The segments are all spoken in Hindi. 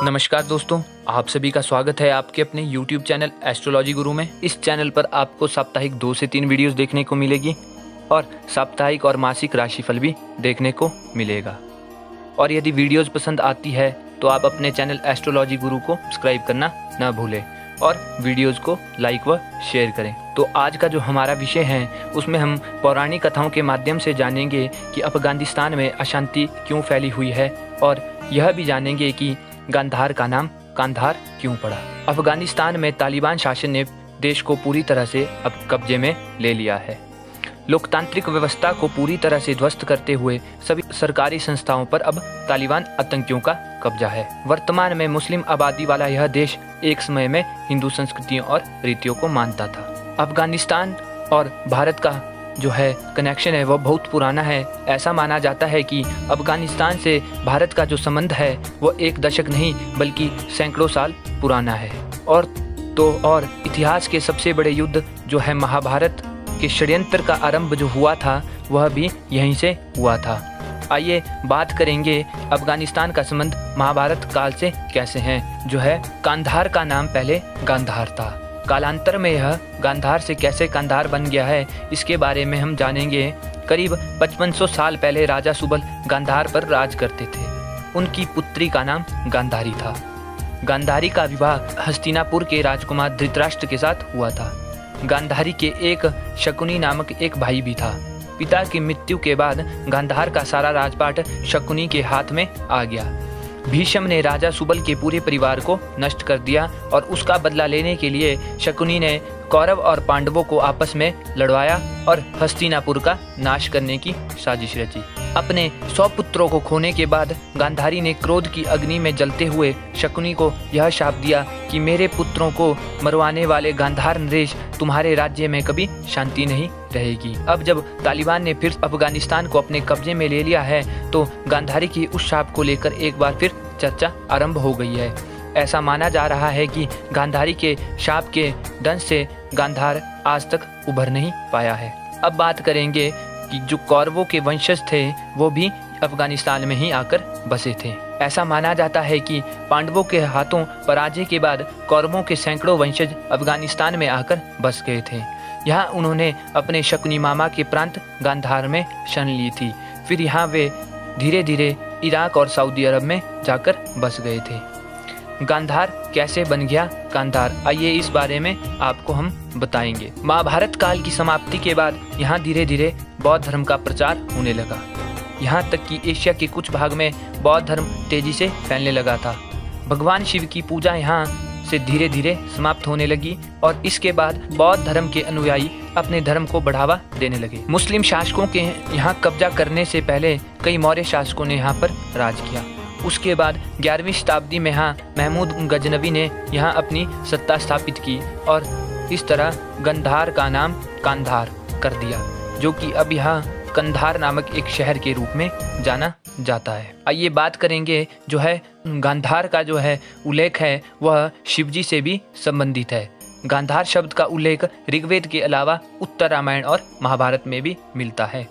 नमस्कार दोस्तों, आप सभी का स्वागत है आपके अपने YouTube चैनल एस्ट्रोलॉजी गुरु में। इस चैनल पर आपको साप्ताहिक 2 से 3 वीडियोस देखने को मिलेगी और साप्ताहिक और मासिक राशिफल भी देखने को मिलेगा। और यदि वीडियोस पसंद आती है तो आप अपने चैनल एस्ट्रोलॉजी गुरु को सब्सक्राइब करना ना भूलें और वीडियोस को लाइक व शेयर करें। तो आज का जो हमारा विषय है उसमें हम पौराणिक कथाओं के माध्यम से जानेंगे कि अफगानिस्तान में अशांति क्यों फैली हुई है और यह भी जानेंगे कि गांधार का नाम कांधार क्यों पड़ा। अफगानिस्तान में तालिबान शासन ने देश को पूरी तरह से अब कब्जे में ले लिया है। लोकतांत्रिक व्यवस्था को पूरी तरह से ध्वस्त करते हुए सभी सरकारी संस्थाओं पर अब तालिबान आतंकियों का कब्जा है। वर्तमान में मुस्लिम आबादी वाला यह देश एक समय में हिंदू संस्कृतियों और रीतियों को मानता था। अफगानिस्तान और भारत का जो है कनेक्शन है वह बहुत पुराना है। ऐसा माना जाता है कि अफगानिस्तान से भारत का जो संबंध है वह 1 दशक नहीं बल्कि सैकड़ों साल पुराना है। और इतिहास के सबसे बड़े युद्ध जो है महाभारत के षड्यंत्र का आरंभ जो हुआ था वह भी यहीं से हुआ था। आइए बात करेंगे अफगानिस्तान का संबंध महाभारत काल से कैसे है। जो है कांधार का नाम पहले गांधार था, कालांतर में यह गांधार से कैसे कांधार बन गया है इसके बारे में हम जानेंगे। करीब 5500 साल पहले राजा सुबल गांधार पर राज करते थे। उनकी पुत्री का नाम गांधारी था। गांधारी का विवाह हस्तिनापुर के राजकुमार धृतराष्ट्र के साथ हुआ था। गांधारी के एक शकुनी नामक एक भाई भी था। पिता की मृत्यु के बाद गांधार का सारा राजपाट शकुनी के हाथ में आ गया। भीष्म ने राजा सुबल के पूरे परिवार को नष्ट कर दिया और उसका बदला लेने के लिए शकुनी ने कौरव और पांडवों को आपस में लड़वाया और हस्तिनापुर का नाश करने की साजिश रची। अपने 100 पुत्रों को खोने के बाद गांधारी ने क्रोध की अग्नि में जलते हुए शकुनी को यह शाप दिया कि मेरे पुत्रों को मरवाने वाले गांधार नरेश तुम्हारे राज्य में कभी शांति नहीं रहेगी। अब जब तालिबान ने फिर अफगानिस्तान को अपने कब्जे में ले लिया है तो गांधारी की उस शाप को लेकर एक बार फिर चर्चा आरंभ हो गई है। ऐसा माना जा रहा है कि गांधारी के शाप के दंश से गांधार आज तक उभर नहीं पाया है। अब बात करेंगे कि जो कौरवों के वंशज थे वो भी अफगानिस्तान में ही आकर बसे थे। ऐसा माना जाता है कि पांडवों के हाथों पराजय के बाद कौरवों के सैकड़ों वंशज अफगानिस्तान में आकर बस गए थे। यहाँ उन्होंने अपने शकुनी मामा के प्रांत गांधार में शरण ली थी। फिर यहाँ वे धीरे धीरे इराक और सऊदी अरब में जाकर बस गए थे। गांधार कैसे बन गया कांधार, आइए इस बारे में आपको हम बताएंगे। महाभारत काल की समाप्ति के बाद यहाँ धीरे धीरे बौद्ध धर्म का प्रचार होने लगा। यहाँ तक कि एशिया के कुछ भाग में बौद्ध धर्म तेजी से फैलने लगा था। भगवान शिव की पूजा यहाँ से धीरे धीरे समाप्त होने लगी और इसके बाद बौद्ध धर्म के अनुयायी अपने धर्म को बढ़ावा देने लगे। मुस्लिम शासकों के यहाँ कब्जा करने से पहले कई मौर्य शासकों ने यहाँ पर राज किया। उसके बाद 11वीं शताब्दी में यहाँ महमूद गजनवी ने यहाँ अपनी सत्ता स्थापित की और इस तरह गांधार का नाम कांधार कर दिया, जो कि अब यहाँ कंधार नामक एक शहर के रूप में जाना जाता है। आइए बात करेंगे जो है गांधार का जो है उल्लेख है वह शिवजी से भी संबंधित है। गांधार शब्द का उल्लेख ऋग्वेद के अलावा उत्तर रामायण और महाभारत में भी मिलता है।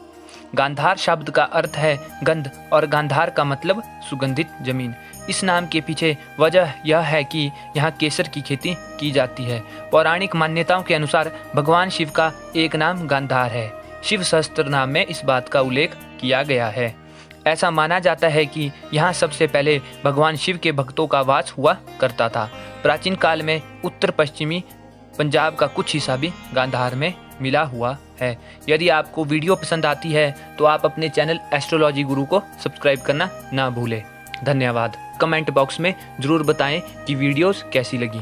गांधार शब्द का अर्थ है गंध और गांधार का मतलब सुगंधित जमीन। इस नाम के पीछे वजह यह है कि यहाँ केसर की खेती की जाती है। पौराणिक मान्यताओं के अनुसार भगवान शिव का एक नाम गांधार है। शिव सहस्त्र नाम में इस बात का उल्लेख किया गया है। ऐसा माना जाता है कि यहाँ सबसे पहले भगवान शिव के भक्तों का वास हुआ करता था। प्राचीन काल में उत्तर पश्चिमी पंजाब का कुछ हिस्सा भी गांधार में मिला हुआ है। यदि आपको वीडियो पसंद आती है तो आप अपने चैनल एस्ट्रोलॉजी गुरु को सब्सक्राइब करना ना भूलें। धन्यवाद। कमेंट बॉक्स में ज़रूर बताएं कि वीडियोस कैसी लगी।